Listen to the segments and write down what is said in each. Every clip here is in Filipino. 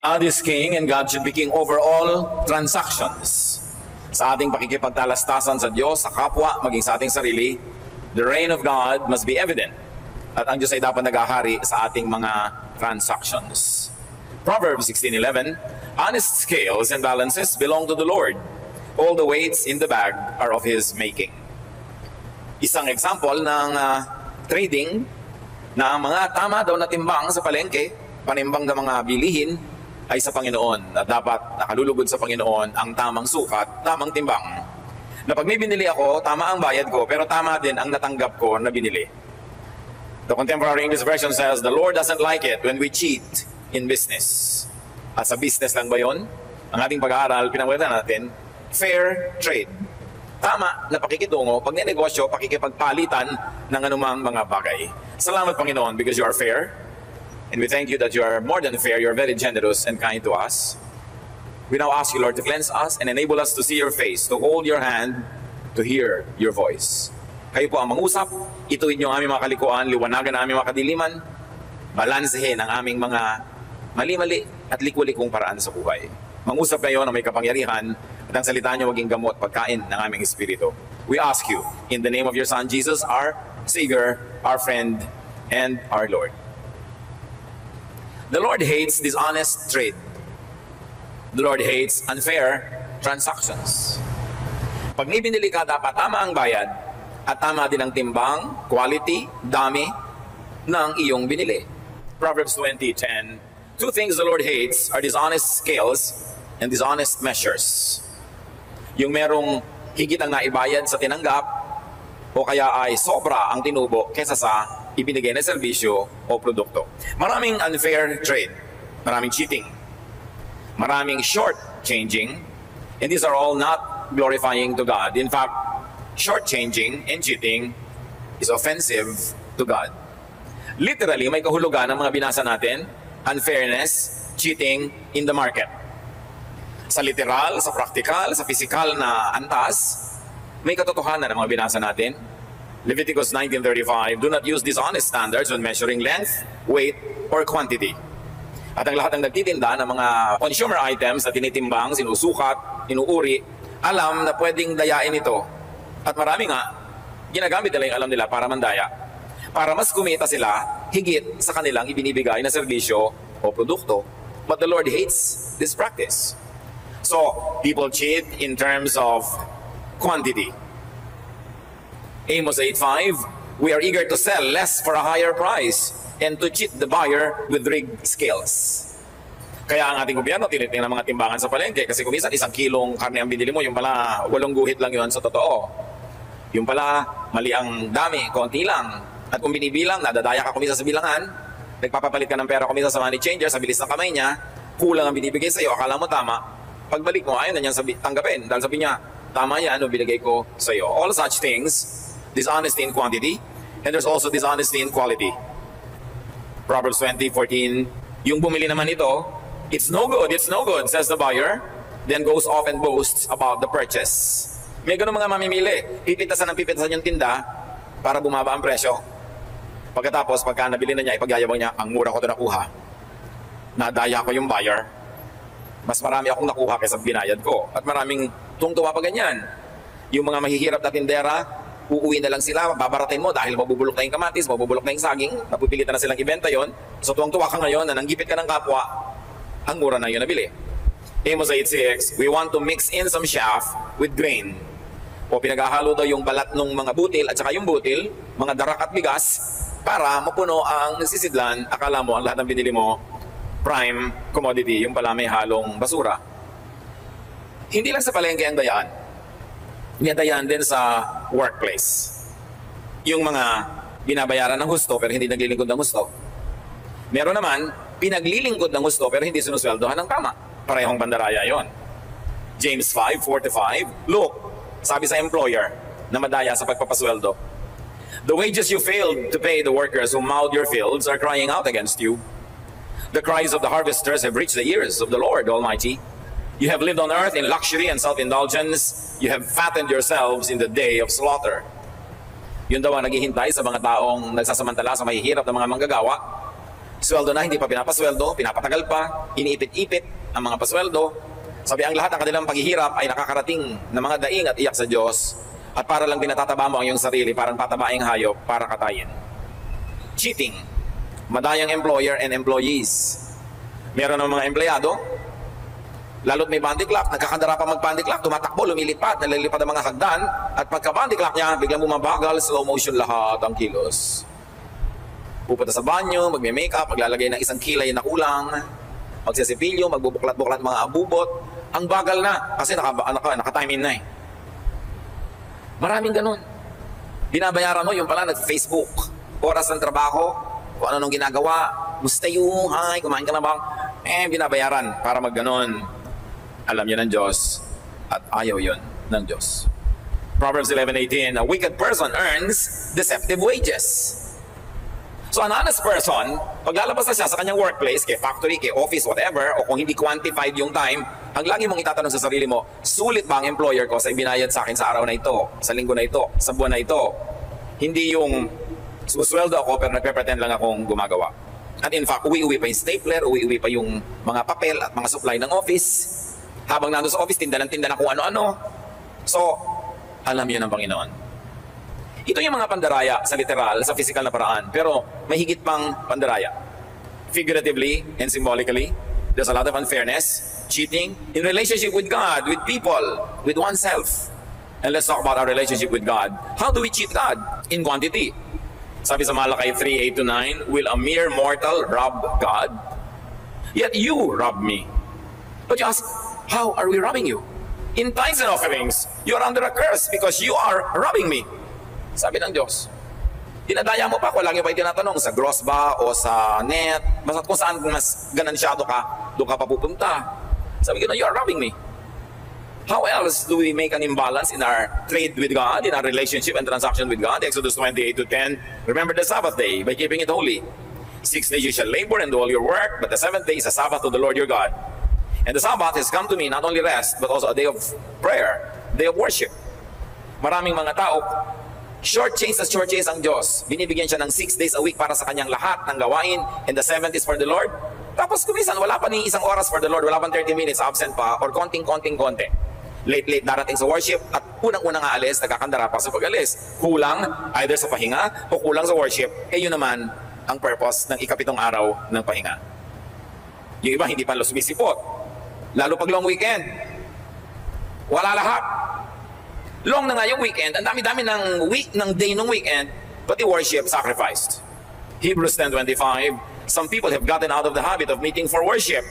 God is king and God should be king over all transactions. Sa ating pakikipagtalastasan sa Diyos, sa kapwa, maging sa ating sarili, the reign of God must be evident. At ang Diyos ay dapat nag-ahari sa ating mga transactions. Proverbs 16:11, honest scales and balances belong to the Lord. All the weights in the bag are of His making. Isang example ng trading na ang mga tama daw na timbang sa palengke, panimbang ng mga bilihin, ay sa Panginoon. At dapat nakalulugod sa Panginoon ang tamang sukat, tamang timbang. Na pag may binili ako, tama ang bayad ko, pero tama din ang natanggap ko na binili. The Contemporary English Version says, the Lord doesn't like it when we cheat in business. At sa business lang ba yun? Ang ating pag-aaral, pinangwalitan natin, fair trade. Tama na pakikitungo, pag ninegosyo, pakikipagpalitan ng anumang mga bagay. Salamat Panginoon because you are fair. And we thank you that you are more than fair, you are very generous and kind to us. We now ask you, Lord, to cleanse us and enable us to see your face, to hold your hand, to hear your voice. Kayo po ang mangusap, ituin niyo ang aming mga kalikuan, liwanagan ang aming mga kadiliman, balansehin ang aming mga mali-mali at liku-likong paraan sa buhay. Mangusap kayo na may kapangyarihan at ang salita niyo maging gamot, pagkain ng aming espiritu. We ask you, in the name of your Son, Jesus, our Savior, our friend, and our Lord. The Lord hates dishonest trade. The Lord hates unfair transactions. Pag ibinili ka, dapat tama ang bayad at tama din ang timbang, quality, dami ng iyong binili. Proverbs 20:10, two things the Lord hates are dishonest scales and dishonest measures. Yung merong higit ang naibayad sa tinanggap o kaya ay sobra ang tinubo kesa sa ibinigay na serbisyo o produkto. Maraming unfair trade, maraming cheating, maraming short-changing, and these are all not glorifying to God. In fact, short-changing and cheating is offensive to God. Literally, may kahulugan ng mga binasa natin, unfairness, cheating in the market. Sa literal, sa practical, sa physical na antas, may katotohanan ng mga binasa natin. Leviticus 19:35, do not use dishonest standards when measuring length, weight, or quantity. At ang lahat ng nagtitinda ng mga consumer items na tinitimbang, sinusukat, inuuri, alam na pwedeng dayain ito. At marami nga, ginagamit nila yung alam nila para mandaya. Para mas kumita sila, higit sa kanilang ibinibigay na serbisyo o produkto. But the Lord hates this practice. So, people cheat in terms of quantity. Amos 8:5, we are eager to sell less for a higher price and to cheat the buyer with rigged scales. Kaya ang ating gobyerno tinitingnan ng mga timbangan sa palengke kasi kung minsan 1 kilong karne ang binili mo, yung pala 8 guhit lang yun sa totoo. Yung pala mali ang dami, konti lang. At kung binibilang, nadadaya ka kumisa sa bilangan, nagpapapalit ka ng pera kumisa sa money changer, sa bilis ng kamay niya, kulang ang binibigay sa iyo, akala mo tama. Pagbalik mo, ayaw na niyang tanggapin dahil sabi niya, tama yan, ano binigay ko sa iyo. All such things, dishonesty in quantity, and there's also dishonesty in quality. Proverbs 20:14, yung bumili naman ito, it's no good, says the buyer, then goes off and boasts about the purchase. May ganun mga mamimili, pipitasan yung tinda para bumaba ang presyo. Pagkatapos, pagka nabili na niya, ipagyayabang niya, ang mura ko ito nakuha. Nadaya ko yung buyer. Mas marami akong nakuha kaysa binayad ko. At maraming tungtuwa pa ganyan. Yung mga mahihirap na tindera, uuwi na lang sila, babaratin mo dahil mabubulok na yung kamatis, mabubulok na yung saging, napupilitan na silang ibenta yon. So tuwang-tuwa ka ngayon na nanggipit ka ng kapwa, ang mura na yun nabili. Amos 8:6, we want to mix in some chaff with grain. O pinaghahalo daw yung balat ng mga butil at saka yung butil, mga darak at bigas, para mapuno ang sisidlan. Akala mo ang lahat ng binili mo, prime commodity, yung pala may halong basura. Hindi lang sa palengke ang dayaan. Niyadayan din sa workplace. Yung mga binabayaran ng husto pero hindi naglilingkod ng husto. Meron naman, pinaglilingkod ng husto pero hindi sinusweldohan ng tama. Parehong bandaraya yon. James 5:4-5, look, sabi sa employer na madaya sa pagpapasweldo, the wages you failed to pay the workers who mowed your fields are crying out against you. The cries of the harvesters have reached the ears of the Lord Almighty. You have lived on earth in luxury and self-indulgence. You have fattened yourselves in the day of slaughter. Yun daw ang naghihintay sa mga taong nagsasamantala sa mahihirap na mga manggagawa. Sweldo na, hindi pa pinapasweldo, pinapatagal pa, iniipit-ipit ang mga pasweldo. Sabi ang lahat ng kanilang paghihirap ay nakakarating na mga daing at iyak sa Diyos, at para lang pinatataba mo ang iyong sarili, parang patabaing hayop para katayin. Cheating, madayang employer and employees. Meron ng mga empleyado, lalo't may bandy clock, nagkakandara pa mag-bandy clock, tumatakbo, lumilipad, nalalipad ang mga hagdan, at pagka-bandy clock niya, biglang bumabagal, slow motion lahat ang kilos. Pupunta sa banyo, magme-makeup, maglalagay ng isang kilay na kulang, magsisipilyo, magbubuklat-buklat mga abubot. Ang bagal na, kasi naka-time in na eh. Maraming ganun. Binabayaran mo, yung pala nag-Facebook, oras ng trabaho, kung ano nung ginagawa, musta yung, hi, kumain ka na ba? Binabayaran para mag-ganon. Alam yun ng Diyos at ayaw yun ng Diyos. Proverbs 11:18, a wicked person earns deceptive wages. So an honest person, paglalabas na siya sa kanyang workplace, kay factory, kay office, whatever, o kung hindi quantified yung time, ang lagi mong itatanong sa sarili mo, sulit ba ang employer ko sa ibinayad sa akin sa araw na ito, sa linggo na ito, sa buwan na ito? Hindi yung susweldo ako pero nagpe-pretend lang akong gumagawa. At in fact, uwi-uwi pa yung stapler, uwi-uwi pa yung mga papel at mga supply ng office. Habang nandun sa office, tinda ng kung ano-ano. So, alam yun ng Panginoon. Ito yung mga pandaraya sa literal, sa physical na paraan. Pero may higit pang pandaraya. Figuratively and symbolically, there's a lot of unfairness, cheating, in relationship with God, with people, with oneself. And let's talk about our relationship with God. How do we cheat God? In quantity. Sabi sa Malakay 3:8-9, will a mere mortal rob God? Yet you rob me. But you ask, how are we robbing you? In tithes and offerings, you are under a curse because you are robbing me. Sabi ng Diyos. Dinadaya mo pa ako, lagi pa itinatanong, sa gross ba o sa net, basta kung saan mas ganansyado ka, doon ka papupunta. Sabi ko na, you are robbing me. How else do we make an imbalance in our trade with God, in our relationship and transaction with God? Exodus 28:10, remember the Sabbath day by keeping it holy. 6 days you shall labor and do all your work, but the 7th day is a Sabbath to the Lord your God. And the Sabbath has come to me, not only rest, but also a day of prayer, day of worship. Maraming mga tao, short change ang Diyos. Binibigyan siya ng 6 days a week para sa kanyang lahat ng gawain, and the 7th is for the Lord. Tapos kumisan, wala pa ni isang oras for the Lord, wala pang 30 minutes absent pa, or konting. Late darating sa worship, at unang-unang aalis, nagkakandara pa sa pag-alis. Kulang either sa pahinga, o kulang sa worship. Yun naman ang purpose ng ikapitong araw ng pahinga. Yung iba, hindi pa sumisipot. Lalo pag long weekend. Wala lahat. Long na nga yung weekend, ang dami-dami ng day ng weekend, pati worship sacrificed. Hebrews 10:25, some people have gotten out of the habit of meeting for worship,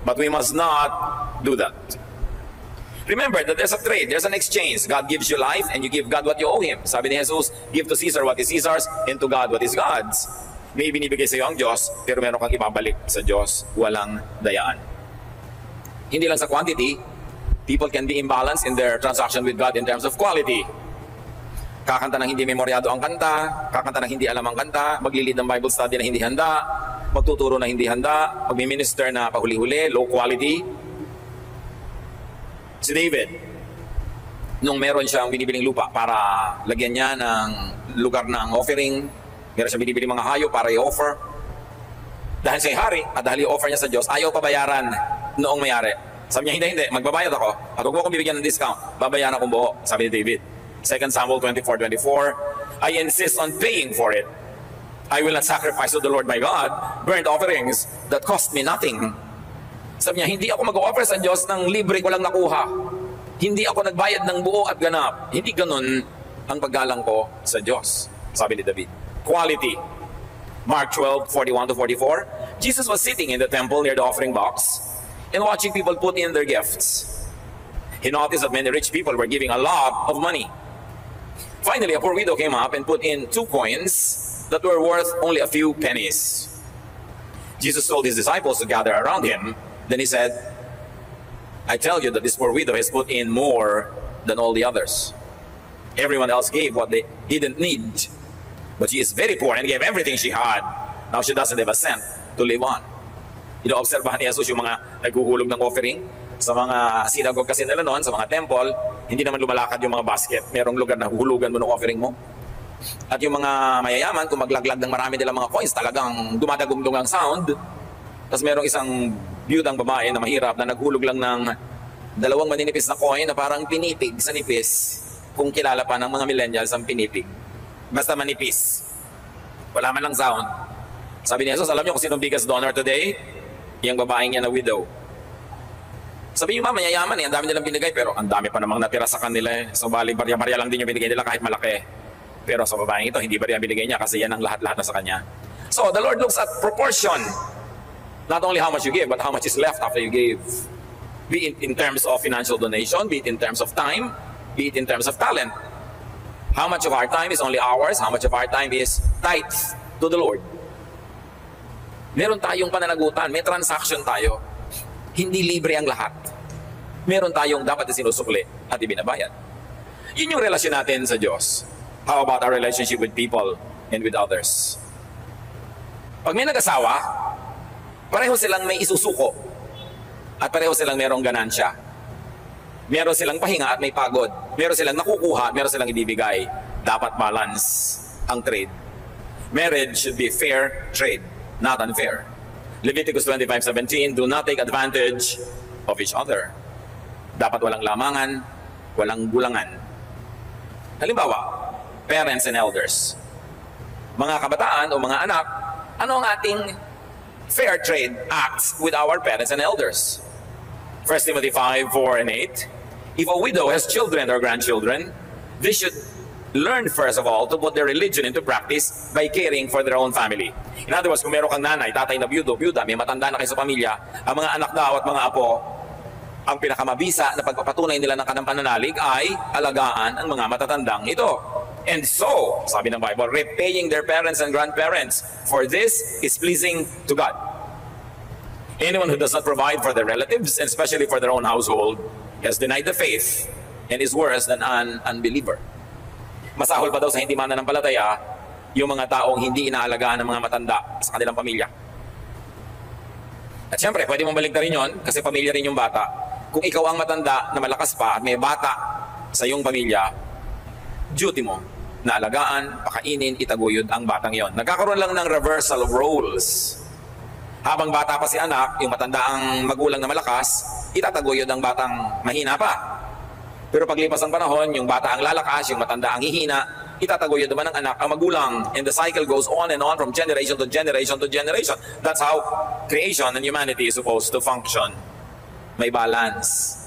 but we must not do that. Remember that there's a trade, there's an exchange. God gives you life and you give God what you owe Him. Sabi ni Jesus, give to Caesar what is Caesar's and to God what is God's. May binibigay sa iyo ang Diyos, pero meron kang ibabalik sa Diyos, walang dayaan. Hindi lang sa quantity, people can be imbalanced in their transaction with God in terms of quality. Kakanta ng hindi memoryado ang kanta, kakanta ng hindi alam ang kanta, maglilid ng Bible study na hindi handa, magtuturo na hindi handa, magmi-minister na pahuli-huli, low quality. Si David, nung meron siyang binibiling lupa para lagyan niya ng lugar ng offering, meron siyang binibiling mga hayop para i-offer. Dahil siya'y hari at dahil i-offer niya sa Diyos, ayaw pabayaran noong may-ari. Sabi niya, hindi, magbabayad ako at huwag mo akong bibigyan ng discount, babayaran akong buo, sabi ni David. 2 Samuel 24:24, I insist on paying for it. I will not sacrifice to the Lord my God burnt offerings that cost me nothing. Sabi niya, hindi ako mag-offer sa Diyos ng libre ko lang nakuha. Hindi ako nagbayad ng buo at ganap. Hindi ganun ang paggalang ko sa Diyos, sabi ni David. Quality. Mark 12:41-44, Jesus was sitting in the temple near the offering box and watching people put in their gifts. He noticed that many rich people were giving a lot of money. Finally, a poor widow came up and put in 2 coins that were worth only a few pennies. Jesus told his disciples to gather around him. Then he said, I tell you that this poor widow has put in more than all the others. Everyone else gave what they didn't need, but she is very poor and gave everything she had. Now she doesn't have a cent to live on. Ino-obserbahan ni Jesus yung mga naghuhulog ng offering sa mga synagogue kasi nila noon, sa mga temple. Hindi naman lumalakad yung mga basket. Merong lugar na huhulugan mo ng offering mo. At yung mga mayayaman, kung maglaglag ng marami nilang mga coins, talagang dumadagundong ang sound. Tapos merong isang biyudang babae na mahirap na naghulog lang ng dalawang maninipis na coin na parang pinipig sa nipis. Kung kilala pa ng mga millennials ang pinipig. Basta manipis. Wala man lang sound. Sabi ni Jesus, alam niyo kung sino biggest donor today? Yung babaeng yan na widow. Sabi niyo, mayayaman eh, ang dami nilang binigay, pero ang dami pa namang natira sa kanila eh. So bali, barya-barya lang din yung binigay nila kahit malaki. Pero sa babaeng ito, hindi barya binigay niya kasi yan ang lahat-lahat na sa kanya. So the Lord looks at proportion. Not only how much you give, but how much is left after you gave. Be it in terms of financial donation, be it in terms of time, be it in terms of talent. How much of our time is only ours, how much of our time is tithe to the Lord. Meron tayong pananagutan, may transaction tayo. Hindi libre ang lahat. Meron tayong dapat na sinusukli at ibinabayad. Yun yung relasyon natin sa Diyos. How about our relationship with people and with others? Pag may nag-asawa, pareho silang may isusuko at pareho silang merong ganansya. Meron silang pahinga at may pagod. Meron silang nakukuha, meron silang ibibigay. Dapat balance ang trade. Marriage should be fair trade, not unfair. Leviticus 25:17, do not take advantage of each other. Dapat walang lamangan, walang gulangan. Halimbawa, parents and elders. Mga kabataan o mga anak, ano ang ating fair trade acts with our parents and elders? 1 Timothy 5:4 and 8. If a widow has children or grandchildren, they should learn first of all to put their religion into practice by caring for their own family. In other words, kung meron kang nanay, tatay na byuda, may matanda na kayo sa pamilya, ang mga anak daw at mga apo, ang pinakamabisa na pagpapatunay nila ng kanang pananalig ay alagaan ang mga matatandang ito. And so, sabi ng Bible, repaying their parents and grandparents, for this is pleasing to God. Anyone who does not provide for their relatives, and especially for their own household, has denied the faith and is worse than an unbeliever. Masahol pa daw sa hindi mananampalataya yung mga taong hindi inaalagaan ng mga matanda sa kanilang pamilya. At syempre, pwede mong baligtarin yun kasi pamilya rin yung bata. Kung ikaw ang matanda na malakas pa at may bata sa iyong pamilya, duty mo na alagaan, pakainin, itaguyod ang batang yon. Nagkakaroon lang ng reversal of roles. Habang bata pa si anak, yung matanda ang magulang na malakas, itataguyod ang batang mahina pa. Pero paglipas ng panahon, yung bata ang lalakas, yung matanda ang hihina, itataguyod naman ng anak ang magulang. And the cycle goes on and on from generation to generation to generation. That's how creation and humanity is supposed to function. May balance.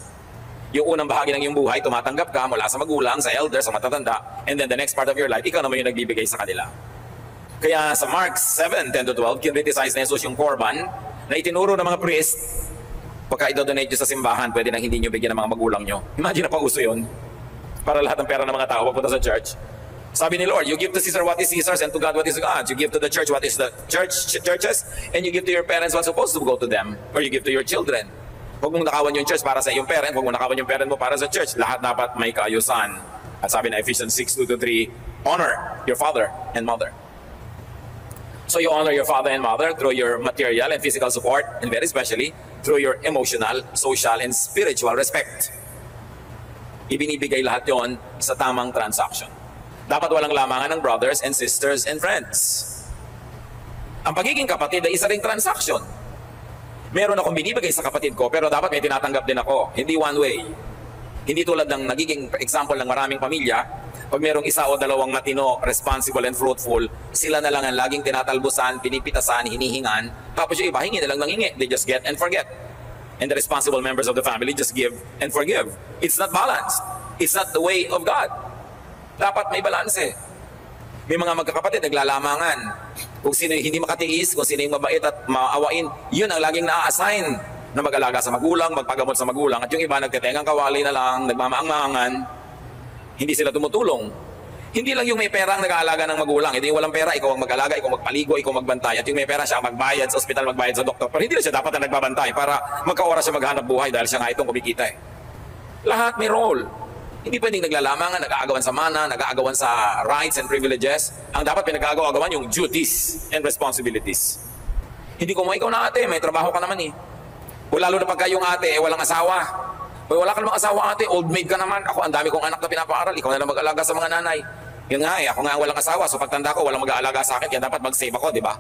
Yung unang bahagi ng iyong buhay, tumatanggap ka mula sa magulang, sa elder, sa matatanda, and then the next part of your life, ikaw naman yung nagbibigay sa kanila. Kaya sa Mark 7:10-12, kinriticize na Jesus yung korban na itinuro ng mga priest. Pagka idodonate nyo sa simbahan, pwede nang hindi nyo bigyan ng mga magulang nyo. Imagine na pauso yun. Para lahat ng pera ng mga tao papunta sa church. Sabi ni Lord, you give to Caesar what is Caesar's and to God what is God's. You give to the church what is the churches, and you give to your parents what's supposed to go to them. Or you give to your children. Huwag mong nakawan yung church para sa iyong parent, huwag mong nakawan yung parent mo para sa church. Lahat dapat may kaayusan. At sabi na Ephesians 6:2-3, honor your father and mother. So you honor your father and mother through your material and physical support, and very especially through your emotional, social, and spiritual respect. Ibinibigay lahat yon sa tamang transaction. Dapat walang lamangan ng brothers and sisters and friends. Ang pagiging kapatid ay isa ring transaction. Meron akong binibigay sa kapatid ko, pero dapat may tinatanggap din ako. Hindi one way. Hindi tulad ng nagiging example ng maraming pamilya. Pag merong isa o dalawang matino, responsible and fruitful, sila na lang ang laging tinatalbusan, pinipitasan, hinihingan. Tapos yung iba, hingi na lang ng hingi. They just get and forget. And the responsible members of the family just give and forgive. It's not balanced. It's not the way of God. Dapat may balanse. May mga magkakapatid, naglalamangan. Kung sino yung hindi makatiis, kung sino yung mabait at maawain, yun ang laging na-assign na mag-alaga sa magulang, magpagamot sa magulang. At yung iba, nagtetengang kawali na lang, nagmamaang-maangan. Hindi sila tumutulong. Hindi lang yung may pera ang nag-aalaga ng magulang. Hindi yung walang pera, ikaw ang mag-alaga, ikaw magpaligo, ikaw magbantay. At yung may pera siya magbayad sa ospital, magbayad sa doktor. Pero hindi na siya dapat na nagbabantay para magka-oras siya maghanap buhay dahil siya nga itong kumikita eh. Lahat may role. Hindi pwedeng naglalamangan, nag-aagawan sa mana, nag-aagawan sa rights and privileges. Ang dapat pinag-aagawan yung duties and responsibilities. Hindi ko mo ikaw na ate, may trabaho ka naman eh. O lalo na pagka yung ate, walang asawa. O wala ka namang asawa ate, old maid ka naman. Ako, ang dami kong anak na pinapaaral. Ikaw na lang mag-alaga sa mga nanay. Yun nga ako nga ang walang asawa, so pagtanda ko, walang mag-aalaga sa akin, kaya dapat mag-save ako, di ba?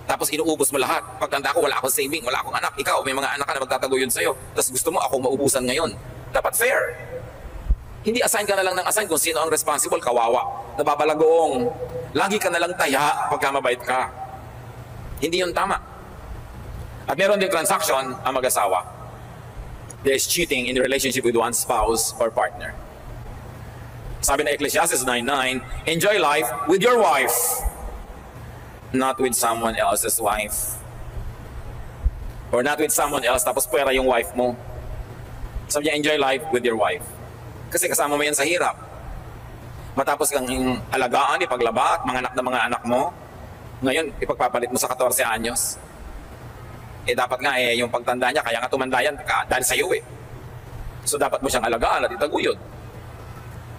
Tapos inuubos mo lahat. Pagtanda ko, wala akong saving, wala akong anak. Ikaw, may mga anak ka na magtataguyod sa'yo. Tapos gusto mo ako maubusan ngayon. Dapat fair. Hindi assign ka na lang ng assign kung sino ang responsible, kawawa. Nababalagoong. Lagi ka na lang taya pagka mabait ka. Hindi yun tama. At meron din transaction ang mag-asawa. There is cheating in the relationship with one spouse or partner. Sabi na Ecclesiastes 9:9, enjoy life with your wife, not with someone else's wife. Or not with someone else, tapos pwera yung wife mo. Sabi niya, enjoy life with your wife. Kasi kasama mo yan sa hirap. Matapos kang alagaan, ipaglaba at manganak ng mga anak mo, ngayon, ipagpapalit mo sa 14 anyos. Dapat nga yung pagtanda niya, kaya nga tumanda yan dahil sa iyo So dapat mo siyang alagaan at itaguyod.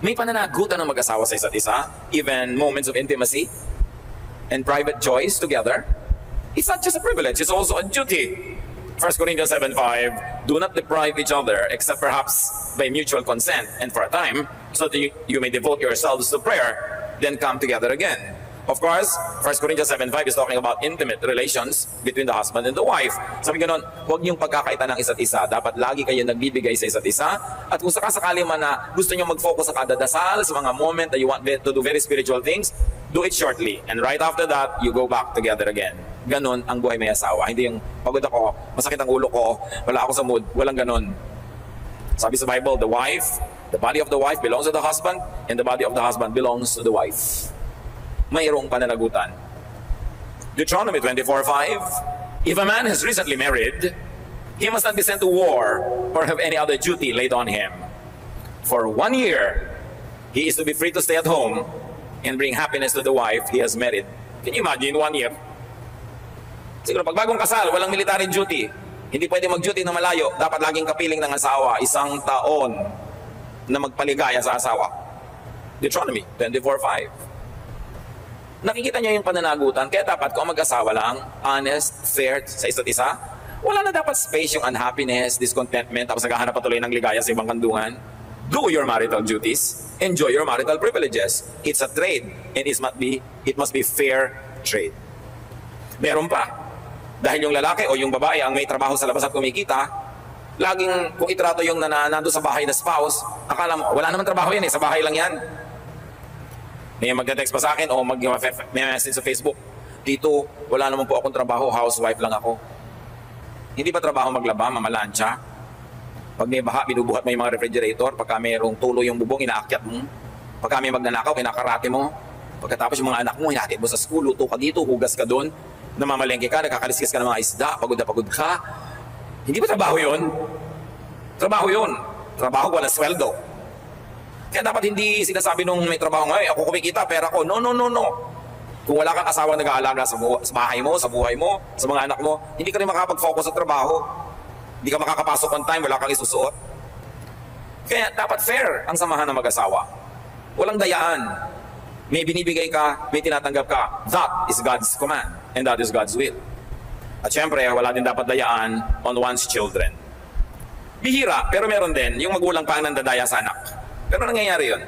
May pananagutan ng mag-asawa sa isa't isa, even moments of intimacy and private joys together. It's not just a privilege, it's also a duty. 1 Corinthians 7:5, do not deprive each other except perhaps by mutual consent and for a time, so that you may devote yourselves to prayer, then come together again. Of course, 1 Corinthians 7:5 is talking about intimate relations between the husband and the wife. Sabi ganon, huwag niyong pagkakaitan ng isa't isa. Dapat lagi kayo nagbibigay sa isa't isa. At kung sakasakali man na gusto niyo mag-focus sa kadadasal, sa mga moment that you want to do very spiritual things, do it shortly. And right after that, you go back together again. Ganon ang buhay may asawa. Hindi yung pagod ako, masakit ang ulo ko, wala ako sa mood. Walang ganon. Sabi sa Bible, the body of the wife belongs to the husband, and the body of the husband belongs to the wife. Mayroong pananagutan. Deuteronomy 24:5, if a man has recently married, he must not be sent to war or have any other duty laid on him. For 1 year, he is to be free to stay at home and bring happiness to the wife he has married. Can you imagine 1 year? Siguro pag bagong kasal, walang military duty. Hindi pwede mag-duty na malayo. Dapat laging kapiling ng asawa, 1 taon na magpaligaya sa asawa. Deuteronomy 24:5. Nakikita niyo yung pananagutan, kaya dapat kung mag-asawa lang, honest, fair sa isa't isa, wala na dapat space yung unhappiness, discontentment, tapos naghahanap patuloy ng ligaya sa ibang kandungan. Do your marital duties, enjoy your marital privileges. It's a trade, and it must be fair trade. Meron pa, dahil yung lalaki o yung babae ang may trabaho sa labas at kumikita, laging kung itrato yung nando sa bahay na spouse, akala mo, wala naman trabaho yan sa bahay lang yan. May magte-text pa sa akin o mag-message sa Facebook, dito, wala naman po akong trabaho, housewife lang ako. Hindi ba trabaho maglaba, mamalansya? Pag may baha, binubuhat mo yung mga refrigerator. Pagka mayroong tulo yung bubong, inaakyat mo. Pagka may magnanakaw, kinakarate mo. Pagkatapos yung mga anak mo, hinatid mo sa school, luto ka dito, hugas ka doon, namamalengke ka, nakakaliskis ka ng mga isda, pagod na pagod ka. Hindi ba trabaho yun? Trabaho yun. Trabaho, wala sweldo. Kaya dapat hindi sinasabi nung may trabaho ngayon, ako kumikita, pera ko. No. Kung wala kang asawang nag-aalaga sa bahay mo, sa buhay mo, sa mga anak mo, hindi ka rin makapag-focus sa trabaho. Hindi ka makakapasok on time, wala kang isusuot. Kaya dapat fair ang samahan ng mag-asawa. Walang dayaan. May binibigay ka, may tinatanggap ka. That is God's command, and that is God's will. At syempre, wala din dapat dayaan on one's children. Bihira, pero meron din, yung magulang pa ang nandadaya sa anak. Pero nangyayari yun.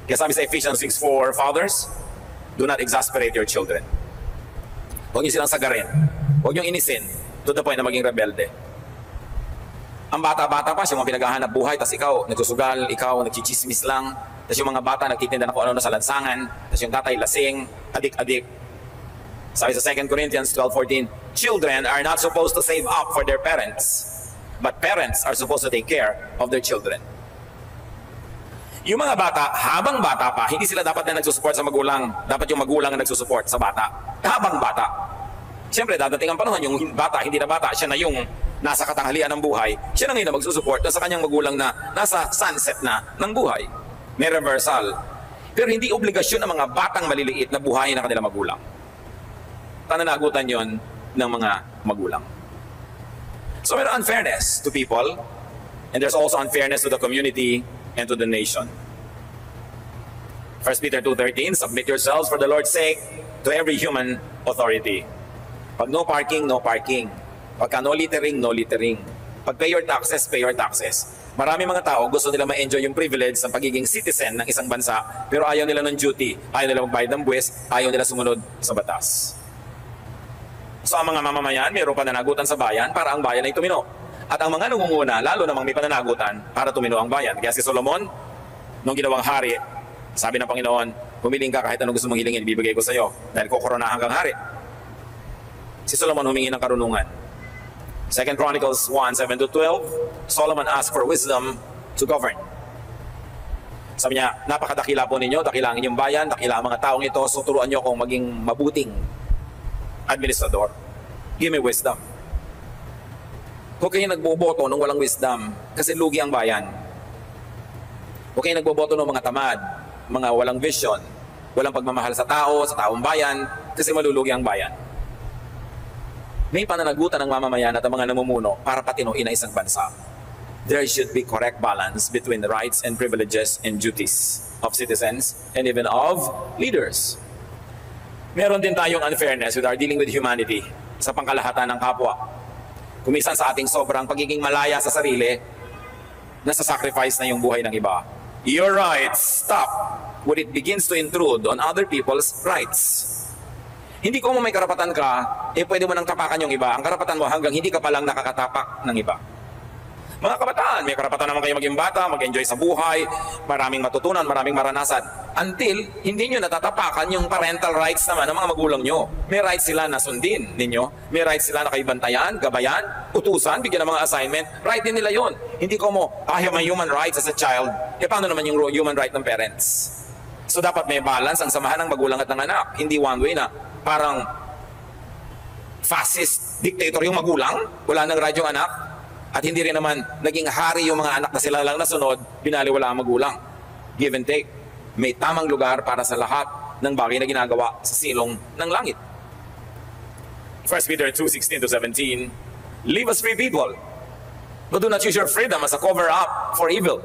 Kaya sabi sa Ephesians 6:4, fathers, do not exasperate your children. Huwag niyo silang sagarin. Huwag niyo inisin to the point na maging rebelde. Ang bata-bata pa, siya mga pinaghahanap buhay, tas ikaw nagsusugal, ikaw nagchichismis lang, tas yung mga bata nagtitinda na kung ano sa lansangan, tas yung tatay lasing, adik-adik. Sabi sa 2 Corinthians 12:14, children are not supposed to save up for their parents, but parents are supposed to take care of their children. Yung mga bata, habang bata pa, hindi sila dapat na nagsusupport sa magulang. Dapat yung magulang na nagsusupport sa bata. Habang bata. Siyempre, dadating ang panahon, yung bata, hindi na bata, siya na yung nasa katanghalian ng buhay. Siya na ngayon na magsusupport sa kanyang magulang na nasa sunset na ng buhay. May reversal. Pero hindi obligasyon ng mga batang maliliit na buhayin ng kanilang magulang. Pananagutan yon ng mga magulang. So may unfairness to people, and there's also unfairness to the community and to the nation. 1 Peter 2:13, submit yourselves for the Lord's sake to every human authority. Pag no parking, no parking. Pagka no littering, no littering. Pag pay your taxes, pay your taxes. Marami mga tao gusto nila ma-enjoy yung privilege ng pagiging citizen ng isang bansa, pero ayaw nila ng duty, ayaw nila magbayad ng buwis, ayaw nila sumunod sa batas. So ang mga mamamayan, mayroong pananagutan sa bayan para ang bayan ay tumino. At ang mga nangunguna, lalo namang may pananagutan para tumino ang bayan. Kaya si Solomon, nung ginawang hari, sabi ng Panginoon, humiling ka kahit anong gusto mong hilingin, ibibigay ko sa iyo dahil kukoronahan kang hari. Si Solomon humingi ng karunungan. 2 Chronicles 1:7-12, Solomon asked for wisdom to govern. Sabi niya, napakadakila po ninyo, dakila ang inyong bayan, dakila ang mga taong ito, so turuan niyo akong maging mabuting administrador. Give me wisdom. Huwag kayo nagboboto nung walang wisdom kasi lugi ang bayan. Huwag kayo nagboboto ng mga tamad, mga walang vision, walang pagmamahal sa tao, sa taong bayan, kasi malulugi ang bayan. May pananagutan ng mamamayan at ang mga namumuno para patinuin ang isang bansa. There should be correct balance between the rights and privileges and duties of citizens and even of leaders. Meron din tayong unfairness with our dealing with humanity sa pangkalahatan ng kapwa. Kumisan sa ating sobrang pagiging malaya sa sarili, nasa-sacrifice na yung buhay ng iba. Your rights stop when it begins to intrude on other people's rights. Hindi ko mo may karapatan ka, pwede mo nang tapakan yung iba. Ang karapatan mo hanggang hindi ka palang nakakatapak ng iba. Mga kabataan, may karapatan naman kayo maging bata, mag-enjoy sa buhay, maraming matutunan, maraming maranasan. Until hindi nyo natatapakan yung parental rights naman ng mga magulang nyo. May rights sila na sundin ninyo. May rights sila na kayo bantayan, gabayan, utusan, bigyan ng mga assignment. Right din nila yun. Hindi ko mo, I have my human rights as a child. Paano naman yung human right ng parents? So dapat may balance ang samahan ng magulang at ng anak. Hindi one way na parang fascist dictator yung magulang, wala nang radyo anak, at hindi rin naman naging hari yung mga anak na sila lang nasunod, binaliwala ang magulang. Give and take. May tamang lugar para sa lahat ng bagay na ginagawa sa silong ng langit. 1 Peter 2:16-17, live as free people, but do not use your freedom as a cover-up for evil.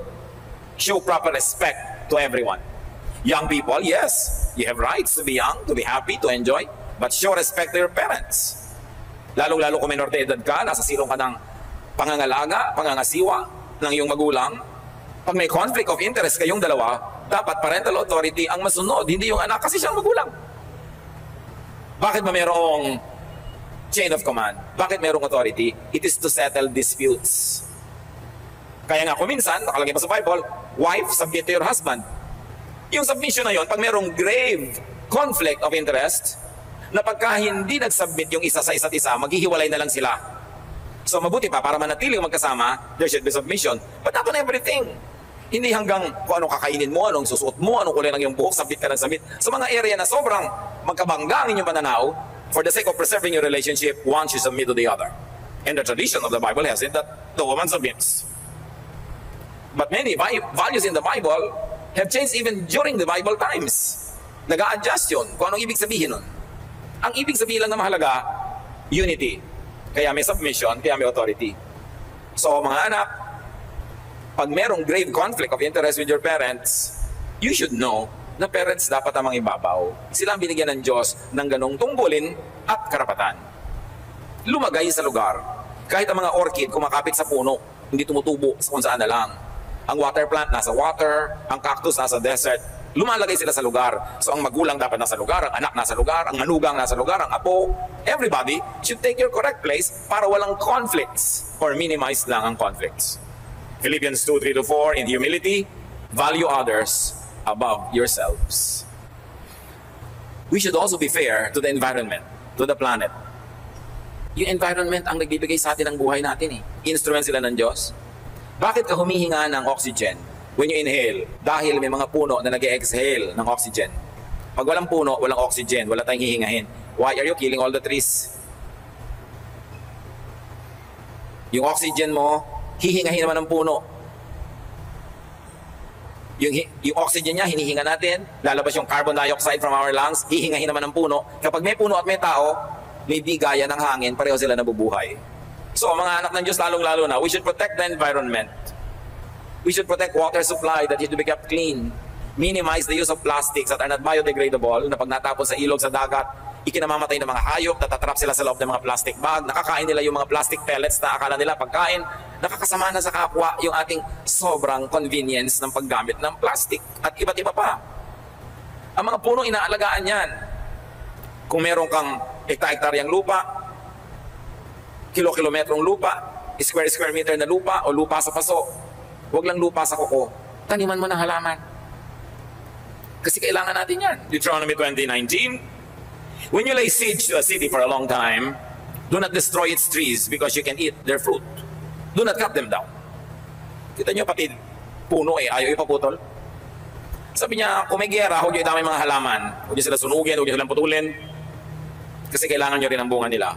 Show proper respect to everyone. Young people, yes, you have rights to be young, to be happy, to enjoy, but show respect to your parents. Lalong-lalo kung minor de edad ka, nasa silong ka ng pangangalaga, pangangasiwa ng iyong magulang. Pag may conflict of interest kayong dalawa, dapat parental authority ang masunod, hindi yung anak kasi siyang magulang. Bakit ba mayroong chain of command? Bakit mayroong authority? It is to settle disputes. Kaya nga kuminsan, nakalagay pa sa Bible, wife, submit to your husband. Yung submission na yon, pag mayroong grave conflict of interest, na pagka hindi nag-submit yung isa sa isa't isa, maghihiwalay na lang sila. So mabuti pa, para manatiling magkasama, there should be submission. But not on everything. Hindi hanggang kung anong kakainin mo, anong susuot mo, anong kulay ng iyong buhok, submit ka ng submit. Sa mga area na sobrang magkabangga ang inyong pananaw, for the sake of preserving your relationship, one should submit to the other. And the tradition of the Bible has it that the woman submits. But many values in the Bible have changed even during the Bible times. Nag-a-adjust yun. Kung anong ibig sabihin nun. Ang ibig sabihin lang na mahalaga, unity. Kaya may submission, kaya may authority. So mga anak, pag merong grave conflict of interest with your parents, you should know na parents dapat amang ibabaw. Sila ang binigyan ng Diyos ng ganong tungkulin at karapatan. Lumagay sa lugar. Kahit ang mga orchid kumakapit sa puno, hindi tumutubo sa kung saan na lang. Ang water plant nasa water, ang cactus nasa desert, lumalagay sila sa lugar. So ang magulang dapat nasa lugar, ang anak nasa lugar, ang manugang nasa lugar, ang apo, everybody should take your correct place para walang conflicts or minimize lang ang conflicts. Philippians 2:3-4, in humility, value others above yourselves. We should also be fair to the environment, to the planet. Yung environment ang nagbibigay sa atin ng buhay natin eh. Instrument sila ng Diyos. Bakit ka humihinga ng oxygen when you inhale? Dahil may mga puno na nag-exhale ng oxygen. Pag walang puno, walang oxygen, wala tayong hihingahin. Why are you killing all the trees? Yung oxygen mo, hihingahin naman ng puno. Yung oxygen niya, hinihinga natin. Lalabas yung carbon dioxide from our lungs, hihingahin naman ng puno. Kapag may puno at may tao, may bigayan ng hangin, pareho sila nabubuhay. So mga anak ng Diyos, lalong-lalo na, we should protect the environment. We should protect water supply that is to be kept clean. Minimize the use of plastics that are not biodegradable na pag natapon sa ilog, sa dagat, ikinamamatay ng mga hayop, natatrap sila sa loob ng mga plastic bag, nakakain nila yung mga plastic pellets na akala nila pagkain, nakakasama na sa kapwa yung ating sobrang convenience ng paggamit ng plastic at iba't iba pa. Ang mga puno, inaalagaan yan. Kung meron kang hektar-hektaryang lupa, kilo-kilometrong lupa, square meter na lupa o lupa sa paso, huwag lang lupa sa kuko, taniman mo ng halaman. Kasi kailangan natin yan. Deuteronomy 20:19, when you lay siege to a city for a long time, do not destroy its trees because you can eat their fruit. Do not cut them down. Kita nyo, pati puno ayaw ipaputol. Sabi niya, kung may giyera, huwag nyo idamay mga halaman. Huwag nyo sila sunugin, huwag nyo silang putulin. Kasi kailangan nyo rin ang bunga nila.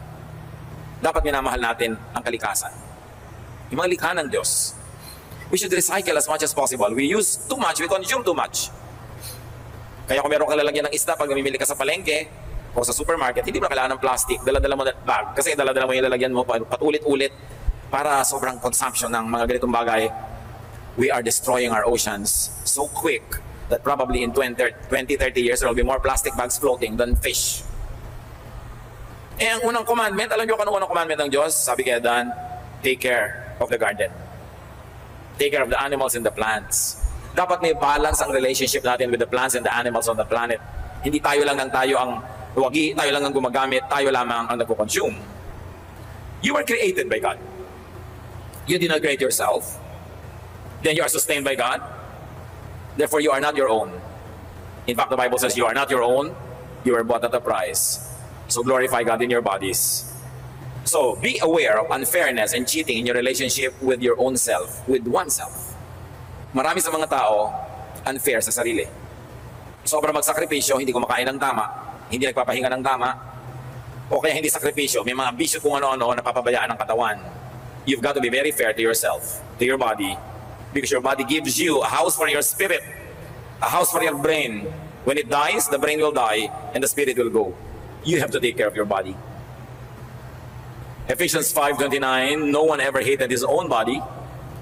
Dapat minamahal natin ang kalikasan. Yung mga likha ng Diyos. We should recycle as much as possible. We use too much, we consume too much. Kaya kung meron kang lalagyan ng isda pag namimili ka sa palengke o sa supermarket, hindi mo na kailangan ng plastic. Dala-dala mo na bag. Kasi dala-dala mo yung lalagyan mo patulit-ulit para sobrang consumption ng mga ganitong bagay. We are destroying our oceans so quick that probably in 20-30 years there will be more plastic bags floating than fish. Eh, ang unang commandment, alam niyo kung anong unang commandment ng Diyos? Sabi kay Adan, take care of the garden. Take care of the animals and the plants. Dapat may balance ang relationship natin with the plants and the animals on the planet. Hindi tayo lang ang wagi, tayo lang ang gumagamit, tayo lamang ang nagko-consume. You were created by God. You did not create yourself. Then you are sustained by God. Therefore, you are not your own. In fact, the Bible says you are not your own. You were bought at a price. So glorify God in your bodies. So be aware of unfairness and cheating in your relationship with your own self, with oneself. Marami sa mga tao, unfair sa sarili. Sobrang magsakripisyo, hindi kumakain ng tama, hindi nagpapahinga ng tama, o kaya hindi sakripisyo, may mga bisyo kung ano-ano na napapabayaan ng katawan. You've got to be very fair to yourself, to your body, because your body gives you a house for your spirit, a house for your brain. When it dies, the brain will die and the spirit will go. You have to take care of your body. Ephesians 5:29, no one ever hated his own body,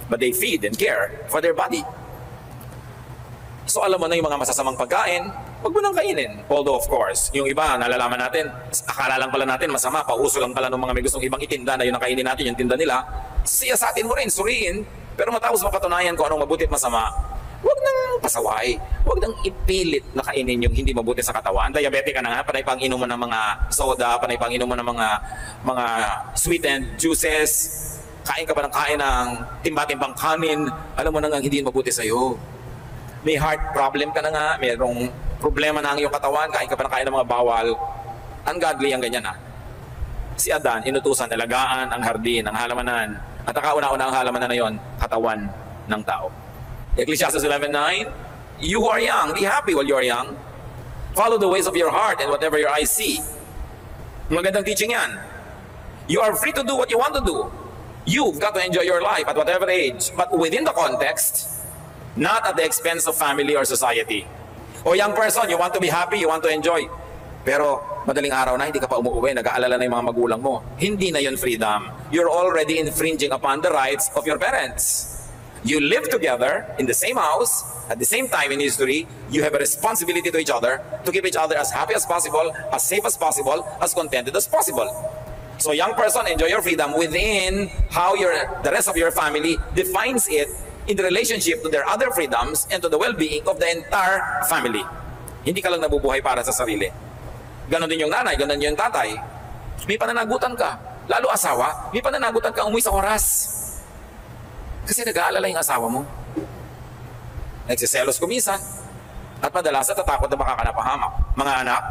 but they feed and care for their body. So alam mo na yung mga masasamang pagkain, huwag mo nang kainin. Although of course, yung iba, nalalaman natin, akala lang pala natin masama, pauso lang pala ng mga may gustong ibang itinda na yun ang kainin natin, yung tinda nila, siyasatin mo rin, suriin, pero matapos mapatunayan kung anong mabuti at masama, huwag nang pasaway, huwag nang ipilit na kainin yung hindi mabuti sa katawan. Diabetic ka na nga, panay pang inom mo ng mga soda, panay pang inom mo ng mga sweetened juices, kain ka pa ng kain ng timba-timbang kanin, alam mo na nga hindi mabuti sa'yo. May heart problem ka na nga, mayroong problema na ang iyong katawan, kain ka pa ng kain ng mga bawal, ungodly ang ganyan ha. Si Adan, inutusan, alagaan ang hardin, ang halamanan, at ang kauna-una ang halamanan na yon, katawan ng tao. Ecclesiastes 11:9, you who are young, be happy while you are young. Follow the ways of your heart and whatever your eyes see. Magandang teaching yan. You are free to do what you want to do. You've got to enjoy your life at whatever age, but within the context, not at the expense of family or society. O young person, you want to be happy, you want to enjoy. Pero madaling araw na, hindi ka pa umuwi, nag-aalala na yung mga magulang mo. Hindi na yun freedom. You're already infringing upon the rights of your parents. You live together in the same house, at the same time in history, you have a responsibility to each other to keep each other as happy as possible, as safe as possible, as contented as possible. So young person, enjoy your freedom within how the rest of your family defines it in the relationship to their other freedoms and to the well-being of the entire family. Hindi ka lang nabubuhay para sa sarili. Ganon din yung nanay, ganon din yung tatay. May pananagutan ka. Lalo asawa, may pananagutan ka umuwi sa oras. Kasi nag-aalala yung asawa mo. Nagsiselos kumisan. At madalas natatakot na baka ka napahamak. Mga anak,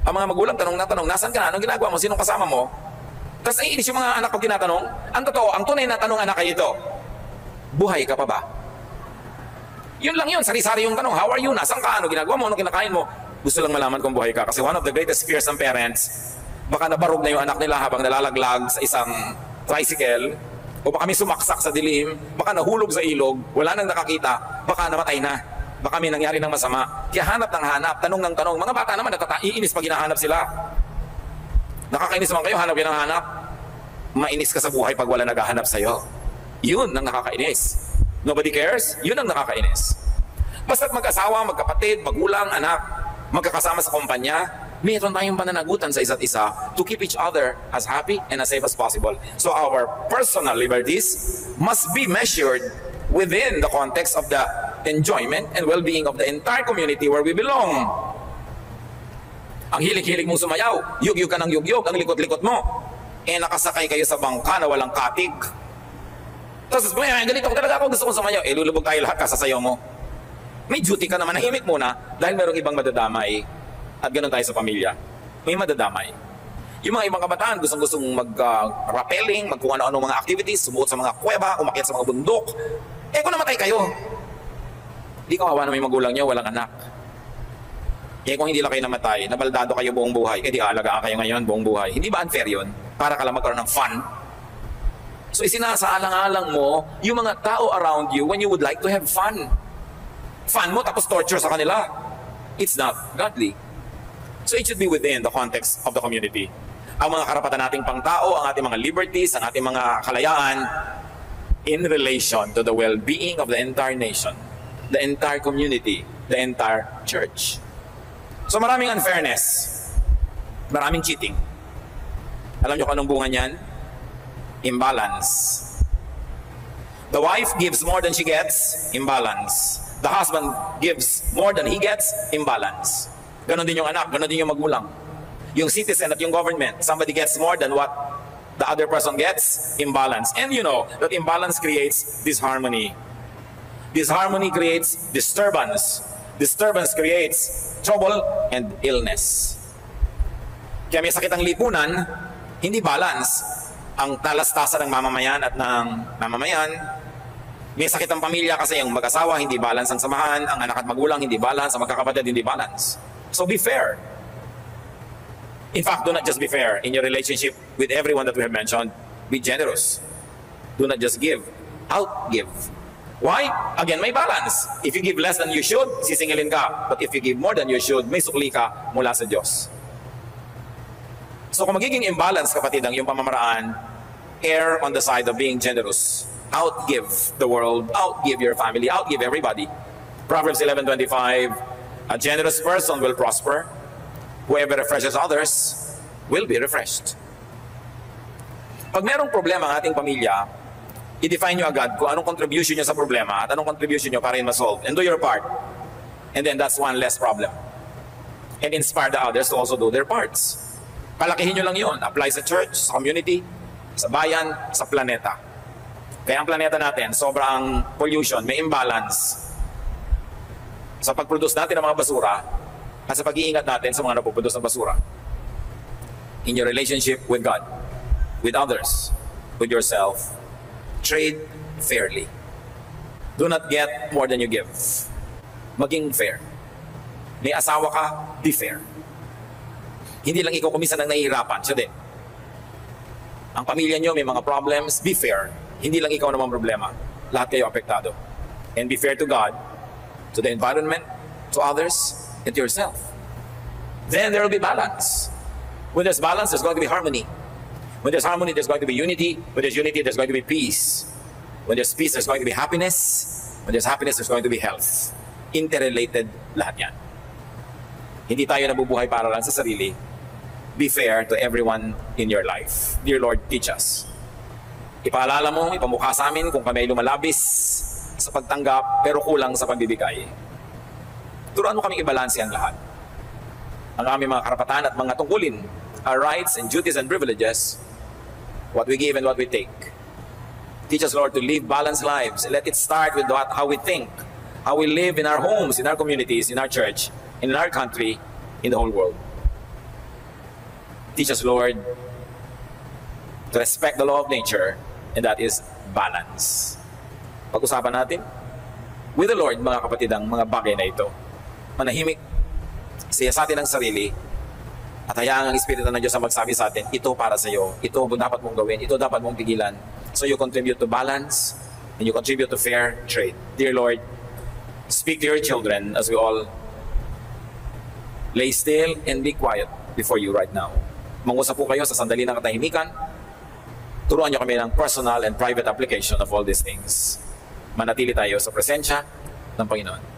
ang mga magulang tanong na tanong, nasan ka na? Anong ginagawa mo? Sinong kasama mo? Tapos naiinis yung mga anak pag tinatanong. Ang totoo, ang tunay na tanong anak ay ito. Buhay ka pa ba? Yun lang yun, sari-sari yung tanong. How are you? Nasaan ka? Ano ginagawa mo? Ano kinakain mo? Gusto lang malaman kung buhay ka. Kasi one of the greatest fears ng parents, baka nabarog na yung anak nila habang nalalaglag sa isang tricycle, o baka may sumaksak sa dilim, baka nahulog sa ilog, wala nang nakakita, baka namatay na, baka may nangyari ng masama. Kaya hanap ng hanap, tanong ng tanong. Mga bata naman iinis pag hinahanap sila. Nakakainis naman kayo, hanap yan ng hanap. Mainis ka sa buhay pag wala naghahanap sa'yo. Yun ang nakakainis. Nobody cares, yun ang nakakainis. Basta't mag-asawa, magkapatid, magulang, anak, magkakasama sa kumpanya, mayroon tayong pananagutan sa isa't isa to keep each other as happy and as safe as possible. So our personal liberties must be measured within the context of the enjoyment and well-being of the entire community where we belong. Ang hilig-hilig mong sumayaw, yugyug ka ng yugyug, ang likot-likot mo, nakasakay kayo sa bangka na walang katig. Tapos, ganito ko talaga ako, gusto kong sumayaw. Lulubog tayo lahat, kasasayaw mo. May duty ka naman, nahimik muna, dahil mayroong ibang madadamay. At ganun tayo sa pamilya. May madadamay. Yung mga ibang kabataan, gustong mag-rappelling, magkung ano-ano mga activities, sumuot sa mga kuweba, umakyat sa mga bundok. Kung namatay kayo, di kawawa na may magulang nyo, walang anak. Kung hindi lang kayo namatay, nabaldado kayo buong buhay, di aalagaan kayo ngayon buong buhay. Hindi ba unfair yun? Para ka lang magkaroon ng fun. So isinasaalang-alang mo yung mga tao around you when you would like to have fun. Fun mo tapos torture sa kanila. It's not godly. So it should be within the context of the community. Ang mga karapatan nating pangtao, ang ating mga liberties, ang ating mga kalayaan in relation to the well-being of the entire nation, the entire community, the entire church. So maraming unfairness, maraming cheating. Alam niyo kung anong bunga niyan? Imbalance. The wife gives more than she gets, imbalance. The husband gives more than he gets, imbalance. Ganon din yung anak, ganon din yung magulang. Yung citizen at yung government, somebody gets more than what the other person gets, imbalance. And you know that imbalance creates disharmony. Disharmony creates disturbance. Disturbance creates trouble and illness. Kaya may sakit ang lipunan, hindi balance. Ang talastasan ng mamamayan at ng mamamayan, may sakit ang pamilya kasi yung mag-asawa, hindi balance ang samahan, ang anak at magulang, hindi balance, ang magkakapatid, hindi balance. So be fair. In fact, do not just be fair in your relationship with everyone that we have mentioned. Be generous. Do not just give. Outgive. Why? Again, may balance. If you give less than you should, sisingilin ka. But if you give more than you should, may sukli ka mula sa Diyos. So kung magiging imbalance, kapatid, ang iyong pamamaraan, err on the side of being generous. Outgive the world, outgive your family, outgive everybody. Proverbs 11:25, a generous person will prosper. Whoever refreshes others will be refreshed. Pag merong problema ang ating pamilya, i-define nyo agad kung anong contribution nyo sa problema at anong contribution nyo para ma-solve. And do your part. And then that's one less problem. And inspire the others to also do their parts. Palakihin nyo lang yun. Apply sa church, sa community, sa bayan, sa planeta. Kaya ang planeta natin, sobrang pollution, may imbalance sa pag-produce natin ng mga basura at sa pag-iingat natin sa mga napuproduce ng basura. In your relationship with God, with others, with yourself, trade fairly. Do not get more than you give. Maging fair. May asawa ka, be fair. Hindi lang ikaw kuminsan ang nahihirapan, siya din. Ang pamilya nyo may mga problems, be fair. Hindi lang ikaw naman problema. Lahat kayo apektado. And be fair to God, to the environment, to others, and to yourself. Then there will be balance. When there's balance, there's going to be harmony. When there's harmony, there's going to be unity. When there's unity, there's going to be peace. When there's peace, there's going to be happiness. When there's happiness, there's going to be health. Interrelated lahat yan. Hindi tayo nabubuhay para lang sa sarili. Be fair to everyone in your life. Dear Lord, teach us. Ipaalala mo, ipamukha sa amin kung kami ay lumalabis sa pagtanggap pero kulang sa pagbibigay. Turuan mo kami ibalanse ang lahat. Ang aming mga karapatan at mga tungkulin, our rights and duties and privileges, what we give and what we take. Teach us, Lord, to live balanced lives. Let it start with how we think, how we live in our homes, in our communities, in our church, in our country, in the whole world. Teach us, Lord, to respect the law of nature, and that is balance. Pag-usapan natin with the Lord, mga kapatid, ang mga bagay na ito. Manahimik, siyasatin ang sarili, at hayaan ang Espiritu ng Diyos ang magsabi sa atin, ito para sa iyo, ito dapat mong gawin, ito dapat mong pigilan. So you contribute to balance, and you contribute to fair trade. Dear Lord, speak to your children as we all lay still and be quiet before you right now. Mangusap po kayo sa sandali ng katahimikan. Turuan niyo kami ng personal and private application of all these things. Manatili tayo sa presensya ng Panginoon.